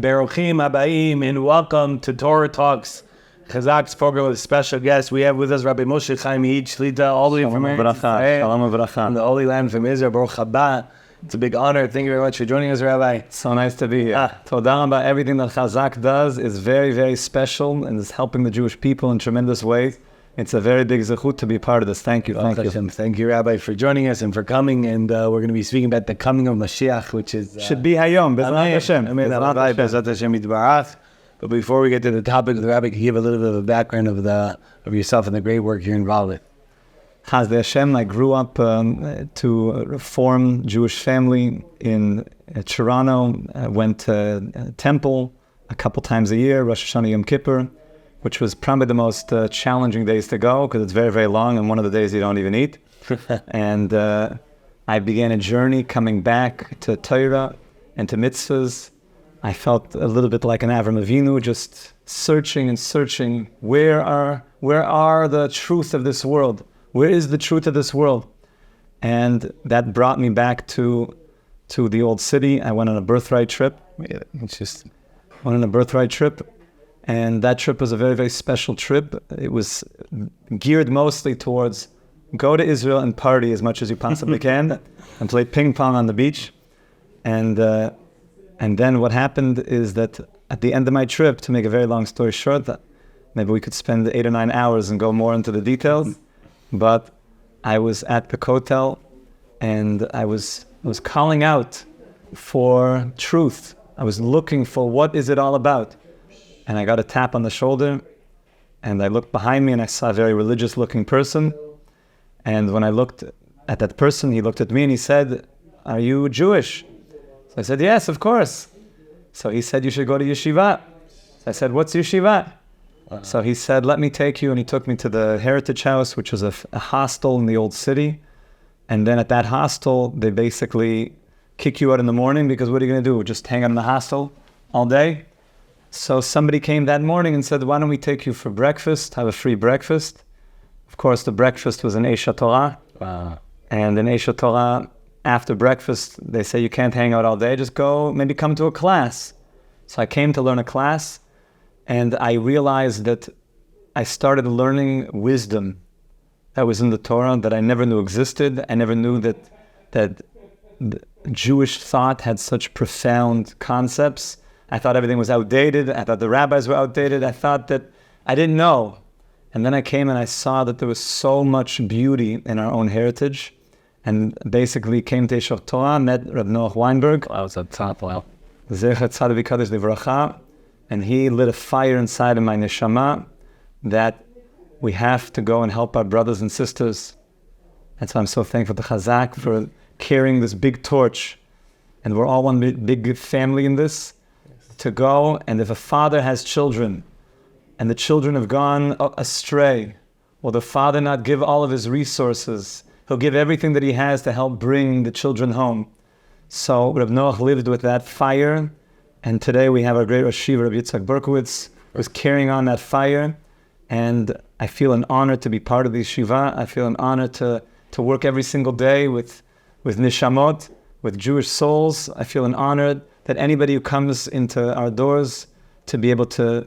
Beruchim Habayim, and welcome to Torah Talks, Chazaq's program with a special guest. We have with us Rabbi Moshe Chaim Eade, Shlita, all the way from the Holy Land from Israel. Baruch haba. It's a big honor. Thank you very much for joining us, Rabbi. So nice to be here. Toda Rabba. Everything that Chazaq does is very, very special and is helping the Jewish people in tremendous ways. It's a very big zechut to be part of this. Thank you. Thank you, Rabbi, for joining us and for coming. And we're going to be speaking about the coming of Mashiach, which is... should be Hayom. B'ezrat Hashem. But before we get to the topic of the Rabbi, can you give a little bit of a background of yourself and the great work you're involved with? Chaz Hashem, I grew up to a Reform Jewish family in Toronto. I went to temple a couple times a year, Rosh Hashanah Yom Kippur, which was probably the most challenging days to go because it's very, very long, and one of the days you don't even eat. And I began a journey coming back to Torah and to mitzvahs. I felt a little bit like an Avram Avinu, just searching and searching. Where are the truth of this world? Where is the truth of this world? And that brought me back to the old city. I went on a birthright trip. And that trip was a very, very special trip. It was geared mostly towards go to Israel and party as much as you possibly can and play ping pong on the beach. And then what happened is that at the end of my trip, to make a very long story short, that maybe we could spend 8 or 9 hours and go more into the details, but I was at the Kotel and I was calling out for truth. I was looking for what is it all about. And I got a tap on the shoulder, and I looked behind me, and I saw a very religious-looking person. And when I looked at that person, he looked at me, and he said, "Are you Jewish?" So I said, "Yes, of course." So he said, "You should go to yeshiva." So I said, "What's yeshiva?" Wow. So he said, "Let me take you," and he took me to the Heritage House, which was a hostel in the old city. And then at that hostel, they basically kick you out in the morning, because what are you going to do? Just hang out in the hostel all day? So somebody came that morning and said, "Why don't we take you for breakfast, have a free breakfast?" Of course, the breakfast was an Eisha Torah. Wow. And in Eisha Torah, after breakfast, they say you can't hang out all day, just go, maybe come to a class. So I came to learn a class, and I realized that I started learning wisdom that was in the Torah that I never knew existed. I never knew that the Jewish thought had such profound concepts. I thought everything was outdated. I thought the rabbis were outdated. I thought that I didn't know. And then I came and I saw that there was so much beauty in our own heritage. And basically came to Eisha Torah, met Rabbi Noach Weinberg. I was at top, wow. Zecher Tzaddik V'Kadosh Livracha. And he lit a fire inside of my neshama that we have to go and help our brothers and sisters. That's why I'm so thankful to Chazaq for carrying this big torch. And we're all one big family in this. To go, and if a father has children and the children have gone astray, will the father not give all of his resources? He'll give everything that he has to help bring the children home. So Reb Noach lived with that fire, and today we have our great Rosh Yeshiva, Rabbi Yitzchak Berkowitz, who's carrying on that fire, and I feel an honor to be part of the yeshiva. I feel an honor to work every single day with nishamot, with Jewish souls. I feel an honor that anybody who comes into our doors to be able to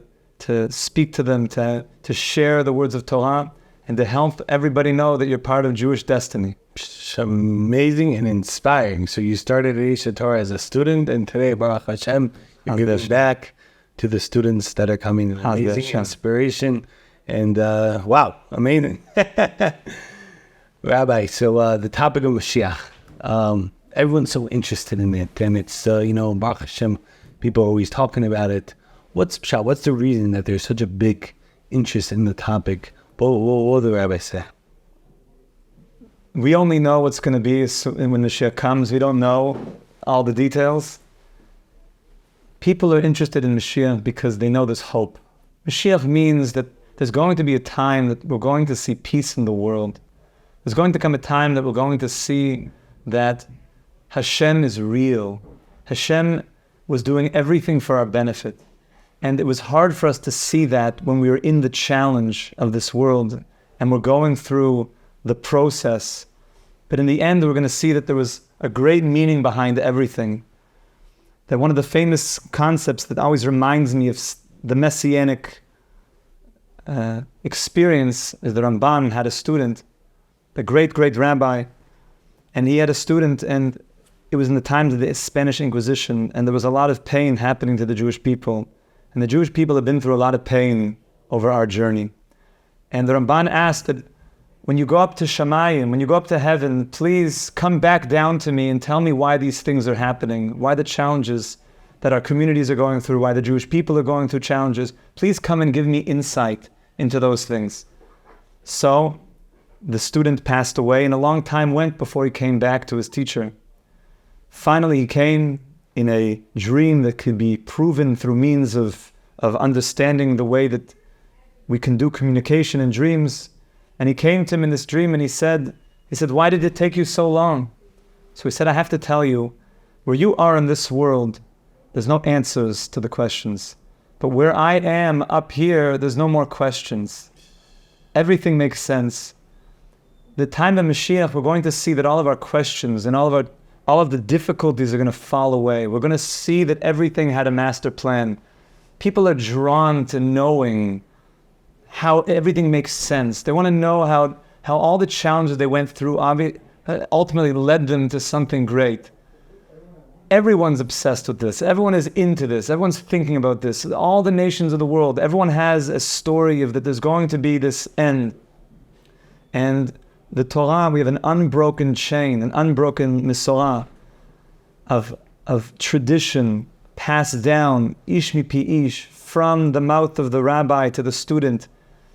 speak to them, to share the words of Torah, and to help everybody know that you're part of Jewish destiny. Amazing and inspiring. So you started at Eisha Torah as a student, and today, Baruch Hashem, you're giving back to the students that are coming. Amazing inspiration. And wow, amazing. Rabbi, so the topic of Mashiach. Everyone's so interested in it, and it's, Baruch Hashem, people are always talking about it. What's the reason that there's such a big interest in the topic? What do the rabbis say? We only know what's going to be when Mashiach comes. We don't know all the details. People are interested in Mashiach because they know there's hope. Mashiach means that there's going to be a time that we're going to see peace in the world. There's going to come a time that we're going to see that Hashem is real. Hashem was doing everything for our benefit. And it was hard for us to see that when we were in the challenge of this world and we're going through the process. But in the end, we're going to see that there was a great meaning behind everything. that one of the famous concepts that always reminds me of the Messianic experience is the Ramban had a student, a great rabbi, and he had a student, and it was in the times of the Spanish Inquisition, and there was a lot of pain happening to the Jewish people. And the Jewish people have been through a lot of pain over our journey. And the Ramban asked that when you go up to Shamayim, when you go up to heaven, please come back down to me and tell me why these things are happening, why the challenges that our communities are going through, why the Jewish people are going through challenges. Please come and give me insight into those things. So the student passed away, and a long time went before he came back to his teacher. Finally, he came in a dream that could be proven through means of understanding the way that we can do communication in dreams. And he came to him in this dream and he said, why did it take you so long? So he said, I have to tell you, where you are in this world, there's no answers to the questions. But where I am up here, there's no more questions. Everything makes sense. The time of Mashiach, we're going to see that all of our questions and all of the difficulties are going to fall away. We're going to see that everything had a master plan. People are drawn to knowing how everything makes sense. They want to know how all the challenges they went through ultimately led them to something great. Everyone's obsessed with this. Everyone is into this. Everyone's thinking about this. All the nations of the world, everyone has a story of that there's going to be this end. And the Torah, we have an unbroken chain, an unbroken Mesorah of tradition passed down, ish mipi ish, from the mouth of the rabbi to the student,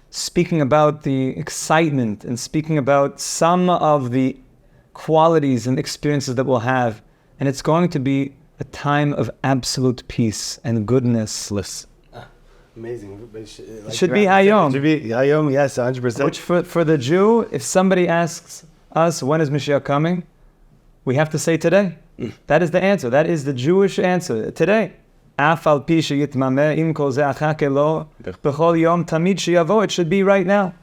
speaking about the excitement and speaking about some of the qualities and experiences that we'll have. And it's going to be a time of absolute peace and goodness. Amazing. It should be Hayom. It should be Hayom, yes, 100%. Which for the Jew, if somebody asks us, when is Mashiach coming? We have to say today. That is the answer. That is the Jewish answer. Today. It should be right now.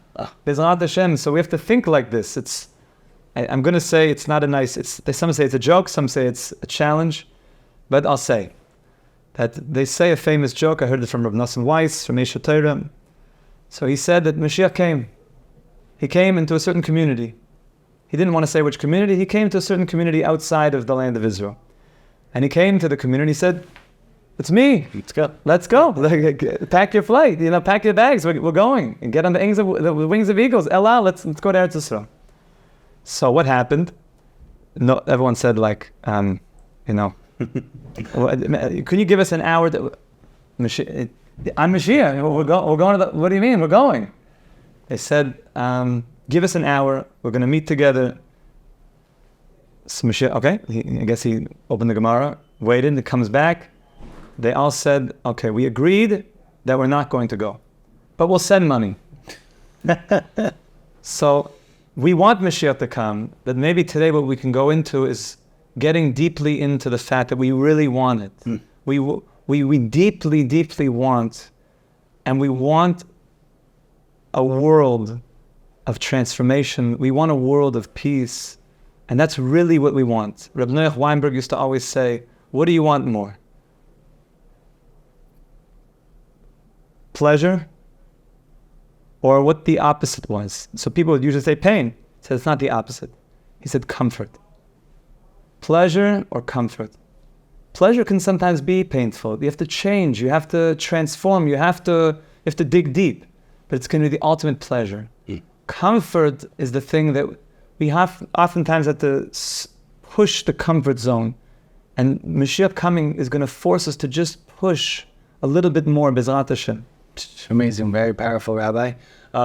Bezrat Hashem. So we have to think like this. I'm going to say it's not a nice, some say it's a joke, some say it's a challenge, but I'll say that they say a famous joke. I heard it from Rabbi Nosson Weiss, from Eshet Torah. So he said that Mashiach came. He came into a certain community. He didn't want to say which community. He came to a certain community outside of the land of Israel. And he came to the community, he said, it's me. Let's go. Pack your flight. Pack your bags. We're going. And get on the wings of eagles. Ella, let's go to Eretz Yisrael. So what happened? No, everyone said can you give us an hour? I'm Mashiach. We're going to what do you mean? We're going. They said, give us an hour. We're going to meet together. So Mashiach, okay. I guess he opened the Gemara, waited, it comes back. They all said, okay, we agreed that we're not going to go, but we'll send money. So we want Mashiach to come, but maybe today what we can go into is getting deeply into the fact that we really want it. We deeply, deeply want, and we want a world of transformation. We want a world of peace, and that's really what we want. Reb Noach Weinberg used to always say, what do you want more? Pleasure, or what the opposite was. So people would usually say pain. He said it's not the opposite. He said comfort. Pleasure or comfort. Pleasure can sometimes be painful. You have to change, you have to transform, you have to dig deep. But it's going to be the ultimate pleasure. Comfort is the thing that we have oftentimes have to push the comfort zone. And Mashiach coming is going to force us to just push a little bit more, Bezrat Hashem. Amazing, very powerful, Rabbi.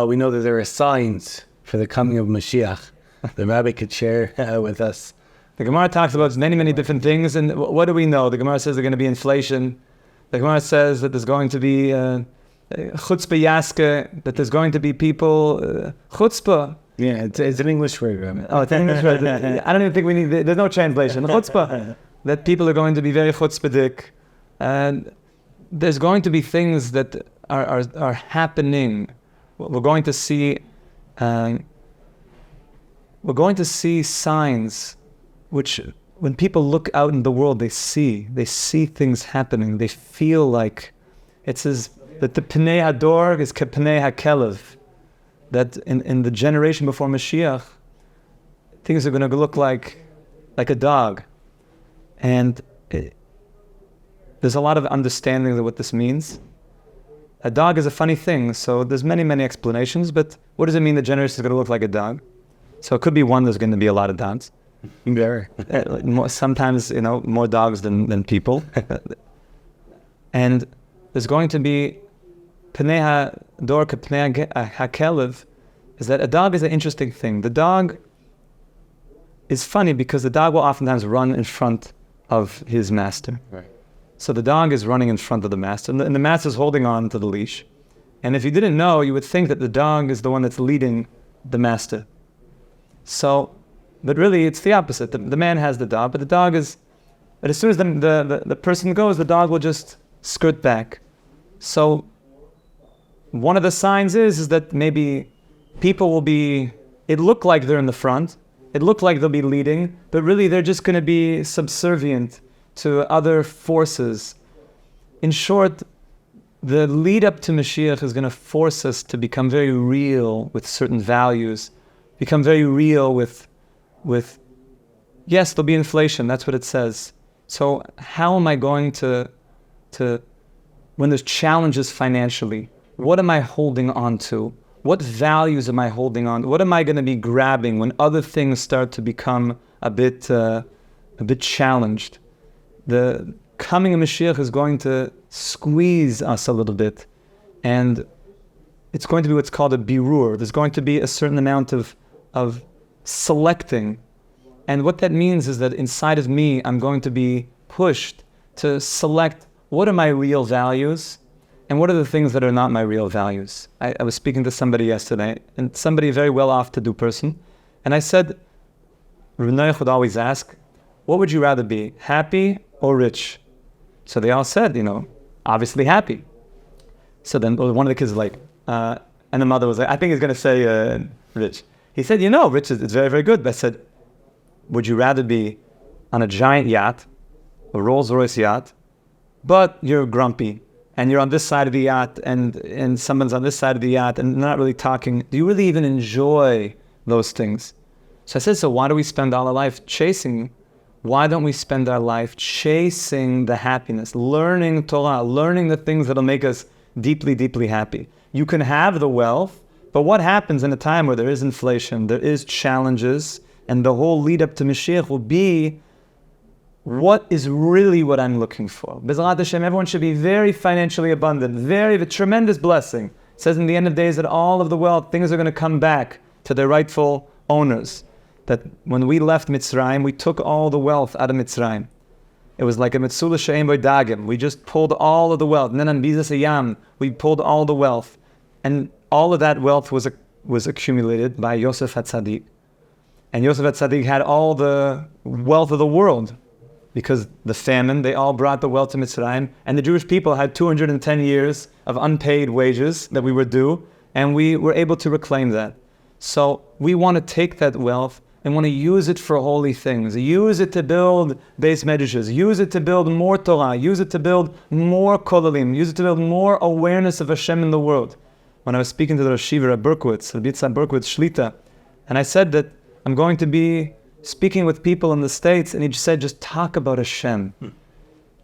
We know that there are signs for the coming of Mashiach. The Rabbi could share with us. The Gemara talks about many, many different things, and what do we know? The Gemara says there's going to be inflation. The Gemara says that there's going to be chutzpah yaske, that there's going to be people chutzpah. Yeah, it's an English word, Rabbi. Oh, it's an English word. I don't even think we need. There's no translation. Chutzpah. That people are going to be very chutzpahdik, and there's going to be things that are happening. We're going to see. We're going to see signs which when people look out in the world, they see things happening. They feel like it says that the Pnei Hador is Kepnei HaKelev, that in the generation before Mashiach, things are going to look like a dog. And there's a lot of understanding of what this means. A dog is a funny thing, so there's many, many explanations, but what does it mean the generation is going to look like a dog? So it could be one, there's going to be a lot of dogs. Very. Sometimes, more dogs than people. And there's going to be Pnei HaDor K'Pnei HaKelev, is that a dog is an interesting thing. The dog is funny because the dog will oftentimes run in front of his master. Right. So the dog is running in front of the master, and the master is holding on to the leash. And if you didn't know, you would think that the dog is the one that's leading the master. So, but really it's the opposite. The man has the dog, but the dog is, but as soon as the person goes, the dog will just skirt back. So one of the signs is that maybe people will be, it look like they're in the front, it look like they'll be leading, but really they're just going to be subservient to other forces. In short, the lead up to Mashiach is going to force us to become very real with certain values, become very real with yes, there'll be inflation, that's what it says. So how am I going to when there's challenges financially, what am I holding on to? What values am I holding on? What am I going to be grabbing when other things start to become a bit challenged? The coming of Mashiach is going to squeeze us a little bit, and it's going to be what's called a birur. There's going to be a certain amount of selecting, and what that means is that inside of me, I'm going to be pushed to select what are my real values and what are the things that are not my real values. I was speaking to somebody yesterday, and somebody, a very well-off-to-do person, and I said, Rabbi Noach would always ask, what would you rather be, happy or rich? So they all said, obviously happy. So then one of the kids was like, and the mother was like, I think he's going to say rich. He said, rich is very, very good. But I said, would you rather be on a giant yacht, a Rolls-Royce yacht, but you're grumpy, and you're on this side of the yacht, and someone's on this side of the yacht, and not really talking? Do you really even enjoy those things? So I said, so why do we spend all our life chasing? Why don't we spend our life chasing the happiness, learning Torah, learning the things that'll make us deeply, deeply happy? You can have the wealth, but what happens in a time where there is inflation, there is challenges, and the whole lead up to Mashiach will be, what is really what I'm looking for? B'ezrat Hashem, everyone should be very financially abundant, a tremendous blessing. It says in the end of days that all of the wealth, things are going to come back to their rightful owners. That when we left Mitzrayim, we took all the wealth out of Mitzrayim. It was like a Metzula She'ein Bo Dagim. We just pulled all of the wealth. And then on Bizas Hayam, we pulled all the wealth. And all of that wealth was accumulated by Yosef HaTzadik. And Yosef HaTzadik had all the wealth of the world. Because the famine, they all brought the wealth to Mitzrayim. And the Jewish people had 210 years of unpaid wages that we were due. And we were able to reclaim that. So we want to take that wealth and want to use it for holy things. Use it to build base medrashes. Use it to build more Torah. Use it to build more kollalim. Use it to build more awareness of Hashem in the world. When I was speaking to the Rosh Yeshiva at Berkowitz, Rabbi Berkowitz Shlita, and I said that I'm going to be speaking with people in the States, and he said, just talk about Hashem.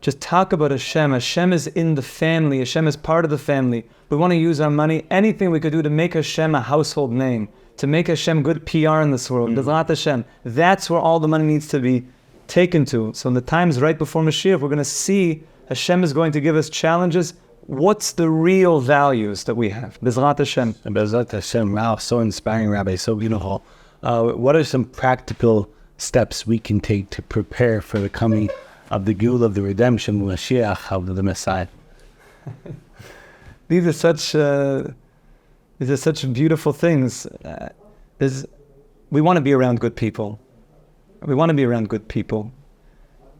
Just talk about Hashem. Hashem is in the family. Hashem is part of the family. We want to use our money, anything we could do to make Hashem a household name, to make Hashem good PR in this world. B'ezrat Hashem. That's where all the money needs to be taken to. So in the times right before Mashiach, we're going to see Hashem is going to give us challenges. What's the real values that we have? B'ezrat Hashem. B'ezrat Hashem. Wow, so inspiring, Rabbi. So beautiful. What are some practical steps we can take to prepare for the coming of the Geula, of the redemption, Mashiach, of the Messiah? These are such beautiful things. We want to be around good people. We want to be around good people.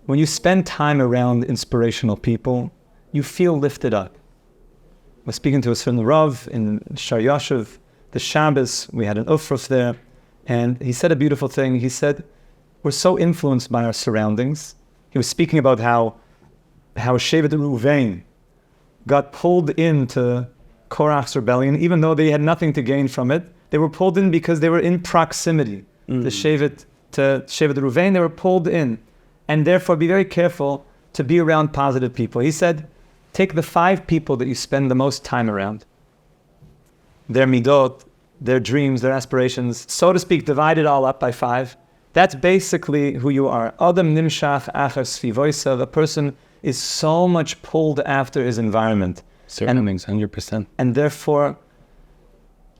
When you spend time around inspirational people, you feel lifted up. I was speaking to a certain Rav in Shar Yashuv, the Shabbos, we had an Ufruf there, and he said a beautiful thing. He said, we're so influenced by our surroundings. He was speaking about how Shevet Ruvain got pulled into Korach's rebellion, even though they had nothing to gain from it. They were pulled in because they were in proximity to Shevet Ruvain. They were pulled in, and therefore be very careful to be around positive people. He said, take the 5 people that you spend the most time around, their midot, their dreams, their aspirations, so to speak, divide it all up by 5. That's basically who you are. Adam nimshach achar svivoisav. A person is so much pulled after his environment. Surroundings, 100%. And therefore,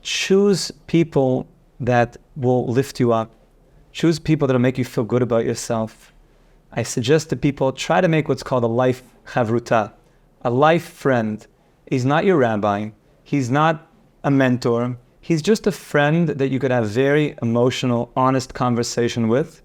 choose people that will lift you up. Choose people that will make you feel good about yourself. I suggest to people, try to make what's called a life chavruta, a life friend. He's not your rabbi. He's not a mentor. He's just a friend that you could have very emotional, honest conversation with,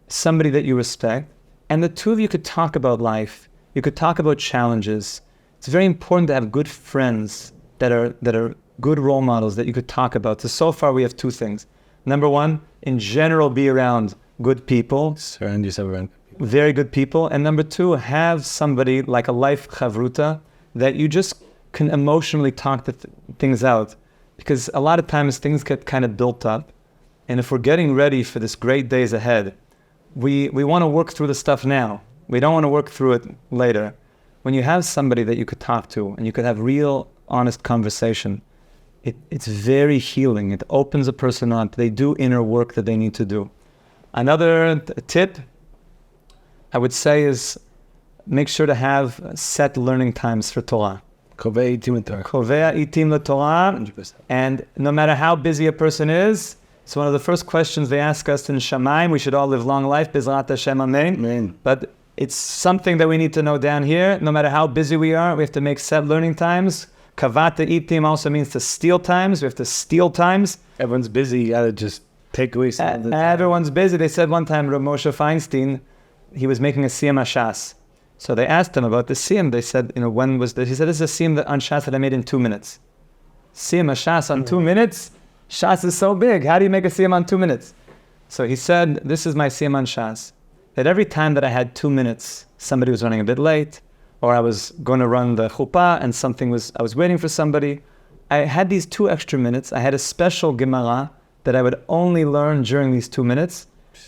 somebody that you respect, and the two of you could talk about life. You could talk about challenges. It's very important to have good friends that are good role models that you could talk about. So far we have 2 things. Number 1, in general, be around good people. Surround yourself around people. Very good people. And number 2, have somebody like a life chavruta that you just can emotionally talk things out. Because a lot of times things get kind of built up. And if we're getting ready for this great days ahead, we want to work through the stuff now. We don't want to work through it later. When you have somebody that you could talk to and you could have real, honest conversation, it's very healing. It opens a person up. They do inner work that they need to do. Another tip I would say is make sure to have set learning times for Torah. Kovei itim l'Torah. Kovei itim l'Torah. 100%. And no matter how busy a person is, it's one of the first questions they ask us in Shamayim. We should all live long life. Bezrat Hashem, amen. Amen. But it's something that we need to know down here. No matter how busy we are, we have to make set learning times. Kavata itim also means to steal times. We have to steal times. Everyone's busy. You gotta just take away some of the time. Everyone's busy. They said one time, Rabbi Moshe Feinstein, he was making a siyam hashas. So they asked him about the siyam. They said, when was this? He said, this is a siyam on shas that I made in 2 minutes. Siyam hashas on 2 minutes? Shas is so big. How do you make a siyam on 2 minutes? So he said, this is my siyam on shas. That every time that I had 2 minutes, somebody was running a bit late, or I was going to run the chuppah and I was waiting for somebody, I had these 2 extra minutes. I had a special Gemara that I would only learn during these 2 minutes.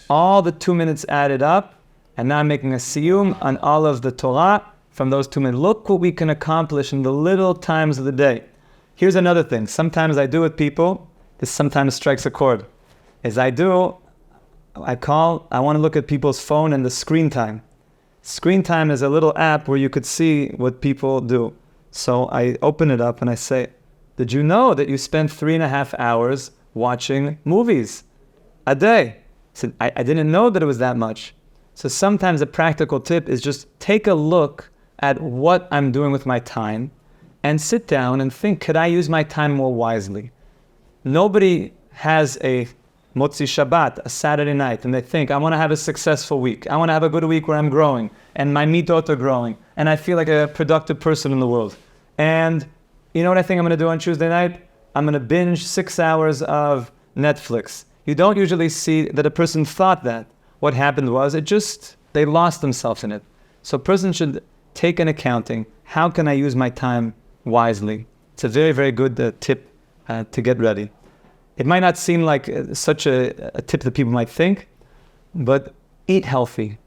All the 2 minutes added up, and now I'm making a siyum on all of the Torah from those 2 minutes. Look what we can accomplish in the little times of the day. Here's another thing. Sometimes I do with people, this sometimes strikes a chord, I want to look at people's phone and the screen time. Screen time is a little app where you could see what people do. So I open it up and I say, did you know that you spend 3.5 hours watching movies a day? I said, I didn't know that it was that much. So sometimes a practical tip is just take a look at what I'm doing with my time and sit down and think, could I use my time more wisely? Nobody has a Motzi Shabbat, a Saturday night, and they think, I want to have a successful week. I want to have a good week where I'm growing, and my midot are growing, and I feel like a productive person in the world. And you know what I think I'm going to do on Tuesday night? I'm going to binge 6 hours of Netflix. You don't usually see that a person thought that. What happened was, they lost themselves in it. So a person should take an accounting. How can I use my time wisely? It's a very, very good tip to get ready. It might not seem like such a tip that people might think, but eat healthy.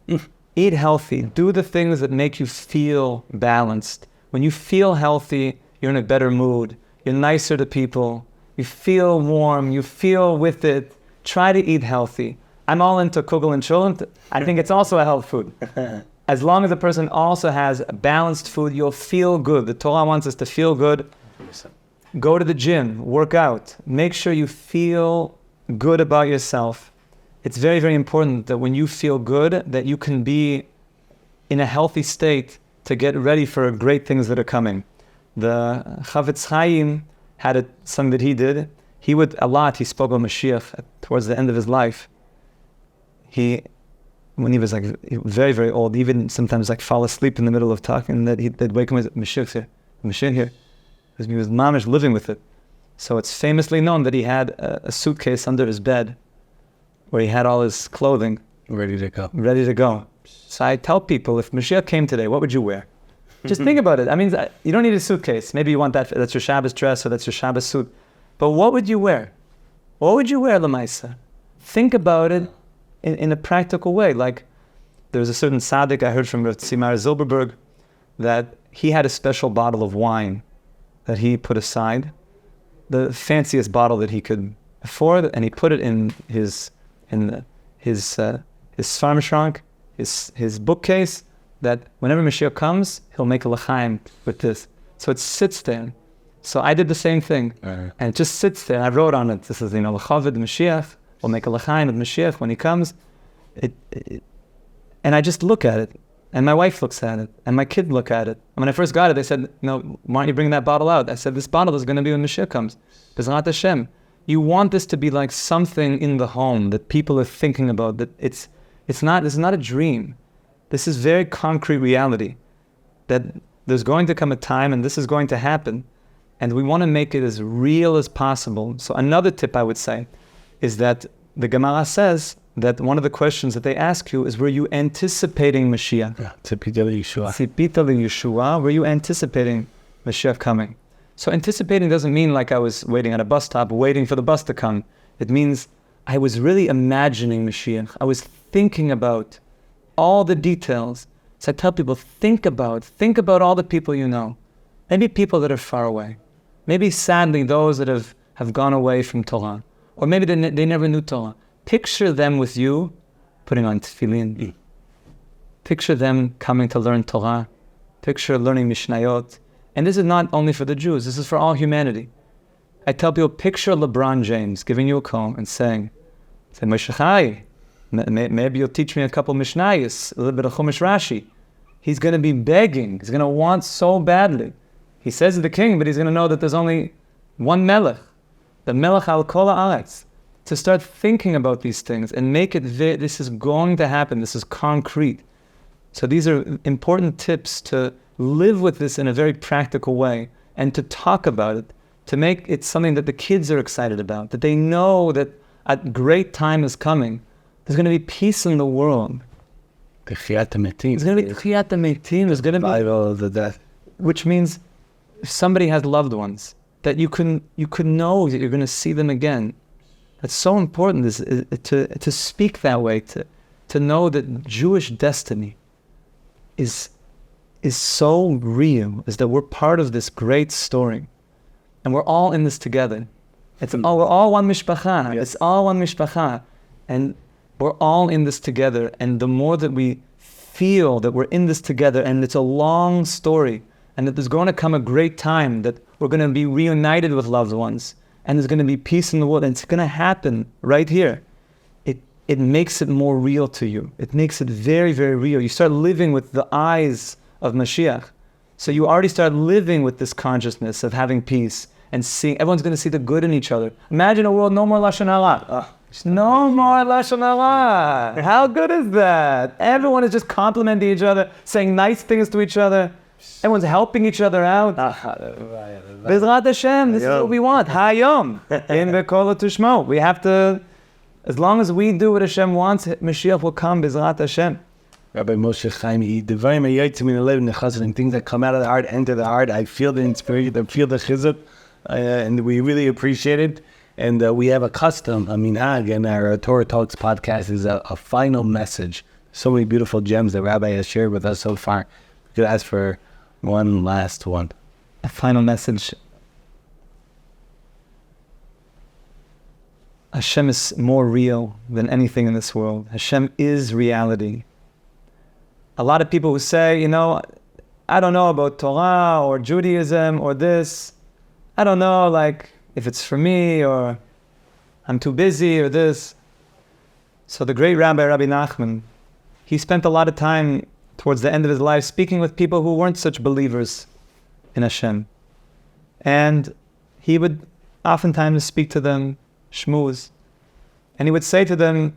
Eat healthy. Do the things that make you feel balanced. When you feel healthy, you're in a better mood. You're nicer to people. You feel warm. You feel with it. Try to eat healthy. I'm all into kugel and cholent. I think it's also a health food. As long as a person also has balanced food, you'll feel good. The Torah wants us to feel good. Go to the gym, work out. Make sure you feel good about yourself. It's very, very important that when you feel good, that you can be in a healthy state to get ready for great things that are coming. The Chafetz Chaim had something that he did. He spoke of Mashiach towards the end of his life. When he was very, very old, even sometimes fall asleep in the middle of talking, that they'd wake him and say, Mashiach's here, Mashiach here. Because he was mamish living with it. So it's famously known that he had a suitcase under his bed where he had all his clothing. Ready to go. Ready to go. So I tell people, if Mashiach came today, what would you wear? Just think about it. I mean, you don't need a suitcase. Maybe you want that's your Shabbos dress or that's your Shabbos suit. But what would you wear? What would you wear, Lamaisa? Think about it in a practical way. Like, there's a certain tzaddik I heard from Tzimar Zilberberg that he had a special bottle of wine that he put aside, the fanciest bottle that he could afford, and he put it in his farm shrunk, his bookcase, that whenever Mashiach comes, he'll make a l'chaim with this. So it sits there. So I did the same thing. And it just sits there. I wrote on it, this is, l'chavid Mashiach, we'll make a l'chaim with Mashiach when he comes. And I just look at it. And my wife looks at it. And my kid look at it. And when I first got it, they said, no, why don't you bring that bottle out? I said, this bottle is going to be when Mashiach comes. B'ezrat Hashem. You want this to be like something in the home that people are thinking about, that this is not a dream. This is very concrete reality, that there's going to come a time and this is going to happen, and we want to make it as real as possible. So another tip I would say is that the Gemara says that one of the questions that they ask you is, were you anticipating Mashiach? Tzipita Yeshua. Tzipita Yeshua, were you anticipating Mashiach coming? So anticipating doesn't mean like I was waiting at a bus stop, waiting for the bus to come. It means I was really imagining Mashiach. I was thinking about all the details. So I tell people, think about all the people you know. Maybe people that are far away. Maybe sadly those that have gone away from Torah. Or maybe they never knew Torah. Picture them with you putting on tefillin. Picture them coming to learn Torah. Picture learning Mishnayot. And this is not only for the Jews, this is for all humanity. I tell people, picture LeBron James giving you a call and saying, Moshe Chaim, maybe you'll teach me a couple Mishnayos, a little bit of Chumash Rashi. He's going to be begging. He's going to want so badly. He says to the king, but he's going to know that there's only one Melech, the Melech al Kol Haaretz. To start thinking about these things and make it, this is going to happen, this is concrete. So these are important tips to live with this in a very practical way and to talk about it, to make it something that the kids are excited about, that they know that a great time is coming. There's going to be peace in the world. Techiyat HaMetim. There's going to be Techiyat HaMetim. There's going to be survival of the death. Which means if somebody has loved ones, that you can know that you're going to see them again. That's so important, is to speak that way, to know that Jewish destiny is so real, is that we're part of this great story. And we're all in this together. We're all one mishpacha. Yes. It's all one mishpacha. And we're all in this together. And the more that we feel that we're in this together, and it's a long story, and that there's going to come a great time that we're going to be reunited with loved ones, and there's going to be peace in the world, and it's going to happen right here. It makes it more real to you. It makes it very, very real. You start living with the eyes of Mashiach. So you already start living with this consciousness of having peace and seeing, everyone's going to see the good in each other. Imagine a world, no more Lashon Hara. No more Lashon Hara. How good is that? Everyone is just complimenting each other, saying nice things to each other. Everyone's helping each other out. B'ezrat Hashem, this is what we want. Hayom. In B'kol Tushmo. We have to, as long as we do what Hashem wants, Mashiach will come, B'ezrat Hashem. Rabbi Moshe Chaim Eade, the very things that come out of the heart, enter the heart. I feel the inspiration, I feel the chizuk, and we really appreciate it. And we have a custom, and our Torah Talks podcast is a final message. So many beautiful gems that Rabbi has shared with us so far. We could ask for one last one. A final message. Hashem is more real than anything in this world. Hashem is reality. A lot of people who say, I don't know about Torah or Judaism or this. I don't know, like, if it's for me or I'm too busy or this. So the great Rabbi Nachman, he spent a lot of time towards the end of his life speaking with people who weren't such believers in Hashem. And he would oftentimes speak to them, shmooze. And he would say to them,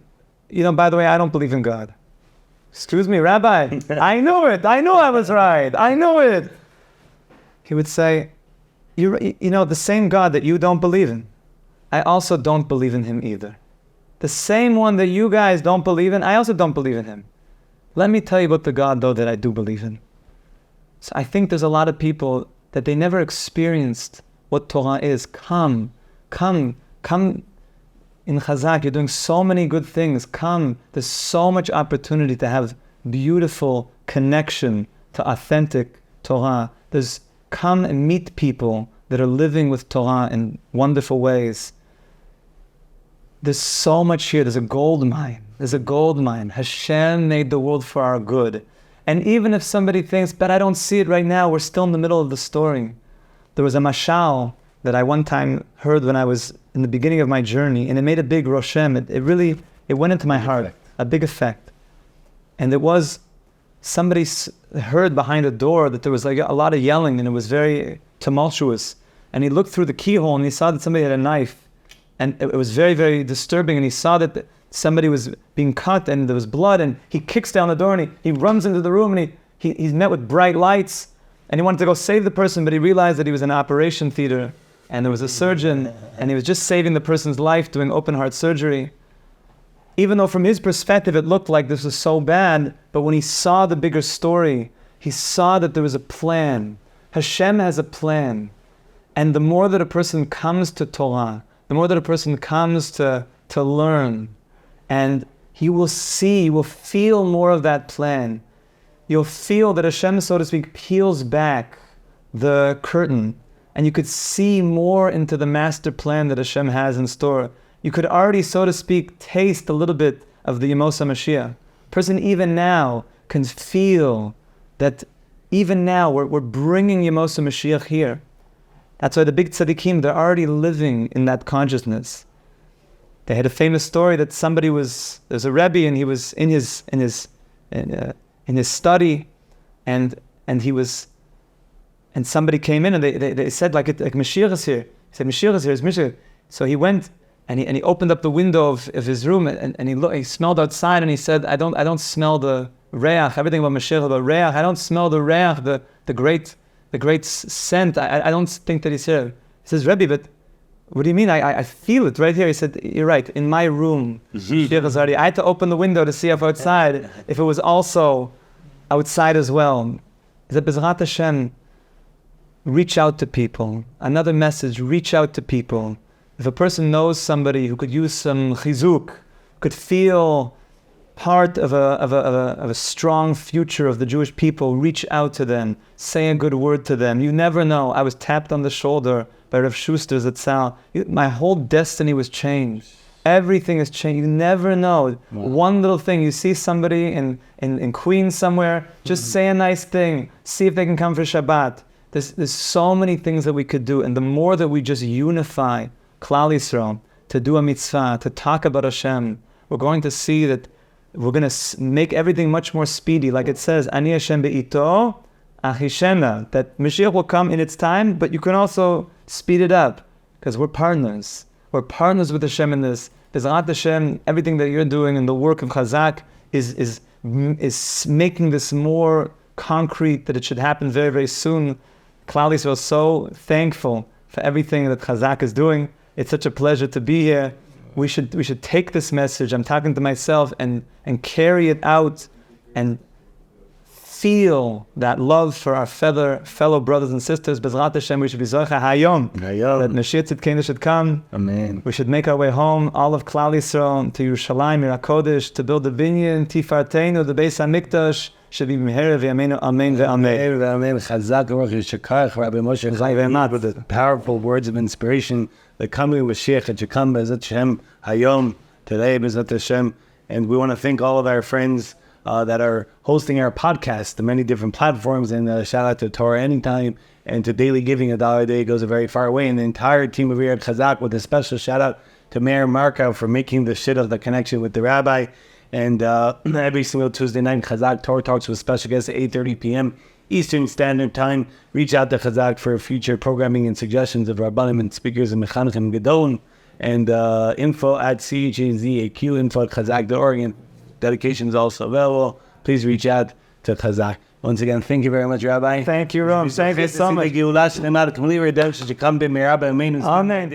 by the way, I don't believe in God. Excuse me, Rabbi, I know it. I know I was right. I know it. He would say, the same God that you don't believe in, I also don't believe in him either. The same one that you guys don't believe in, I also don't believe in him. Let me tell you about the God, though, that I do believe in. So I think there's a lot of people that they never experienced what Torah is. Come in Chazaq. You're doing so many good things. Come. There's so much opportunity to have beautiful connection to authentic Torah. Come and meet people that are living with Torah in wonderful ways. There's so much here. There's a gold mine. Hashem made the world for our good. And even if somebody thinks, but I don't see it right now, we're still in the middle of the story. There was a mashal that I one time heard when I was in the beginning of my journey, and it made a big roshem. It went into my heart, a big effect. And it was, somebody heard behind a door that there was like a lot of yelling, and it was very tumultuous. And he looked through the keyhole and he saw that somebody had a knife. And it was very, very disturbing. And he saw that somebody was being cut and there was blood. And he kicks down the door and he runs into the room and he's met with bright lights. And he wanted to go save the person, but he realized that he was in an operation theater. And there was a surgeon and he was just saving the person's life, doing open heart surgery. Even though from his perspective it looked like this was so bad, but when he saw the bigger story, he saw that there was a plan. Hashem has a plan. And the more that a person comes to Torah, the more that a person comes to learn, and he will feel more of that plan. You'll feel that Hashem, so to speak, peels back the curtain, and you could see more into the master plan that Hashem has in store. You could already, so to speak, taste a little bit of the Yemos HaMashiach. Person even now can feel that even now we're bringing Yemos HaMashiach here. That's why the big tzaddikim, they're already living in that consciousness. They had a famous story that there's a Rebbe and he was in his study, and somebody came in and they said like Mashiach is here. He said Mashiach is here, it's Mashiach. So he went and he opened up the window of his room and he smelled outside and he said, I don't smell the reach, everything about Mashiach, about reach, I don't smell the reach, the great scent. I don't think that he's here. He says, Rebbe, but what do you mean? I feel it right here. He said, you're right. In my room, I had to open the window to see if outside, if it was also outside as well. He said, Bezrat Hashem, reach out to people. Another message, reach out to people. If a person knows somebody who could use some chizuk, could feel part of a strong future of the Jewish people, reach out to them, say a good word to them. You never know. I was tapped on the shoulder by Rav Schuster Zatzal. My whole destiny was changed. Everything has changed. You never know. Wow. One little thing. You see somebody in Queens somewhere, just say a nice thing. See if they can come for Shabbat. There's so many things that we could do. And the more that we just unify Klal Yisrael to do a mitzvah, to talk about Hashem, we're going to see that we're going to make everything much more speedy. Like it says, Ani Hashem be'ito achishena, that Mashiach will come in its time, but you can also speed it up because we're partners. We're partners with Hashem in this. Bezrat Hashem, everything that you're doing in the work of Chazaq is making this more concrete, that it should happen very, very soon. Klal Yisrael is so thankful for everything that Chazaq is doing. It's such a pleasure to be here. We should take this message, I'm talking to myself, and carry it out and feel that love for our fellow brothers and sisters. Bezrat Hashem, we should be zocha hayom, that Mashiach Tzidkenu should come. Amen. We should make our way home, all of Klal Yisrael, to Yerushalayim, Ir HaKodesh, to build the binyan, Tifarteinu, the Beis HaMikdash, should be Meher v'yameinu, Amen v'Amen. Amen. Chazaq Rabbi Moshe Chaim with the powerful words of inspiration. The coming of Mashiach, it should come Bezrat Hashem hayom, today Bezrat Hashem. And we want to thank all of our friends that are hosting our podcast, the many different platforms, and shout out to Torah Anytime and to Daily Giving. $1 a day goes a very far way, and the entire team of here at Chazaq, with a special shout out to Mayor Markow for making the shit of the connection with the rabbi. And every single Tuesday night, Chazaq Torah Talks with special guests at 8:30 p.m. Eastern Standard Time. Reach out to Chazaq for future programming and suggestions of Rabbanim and speakers and Mechanechim Gedolim. And info at CHAZAQ, info at Chazaq.org. And dedication is also available. Please reach out to Chazaq. Once again, thank you very much, Rabbi. Thank you, Ram. Thank you so much. Amen.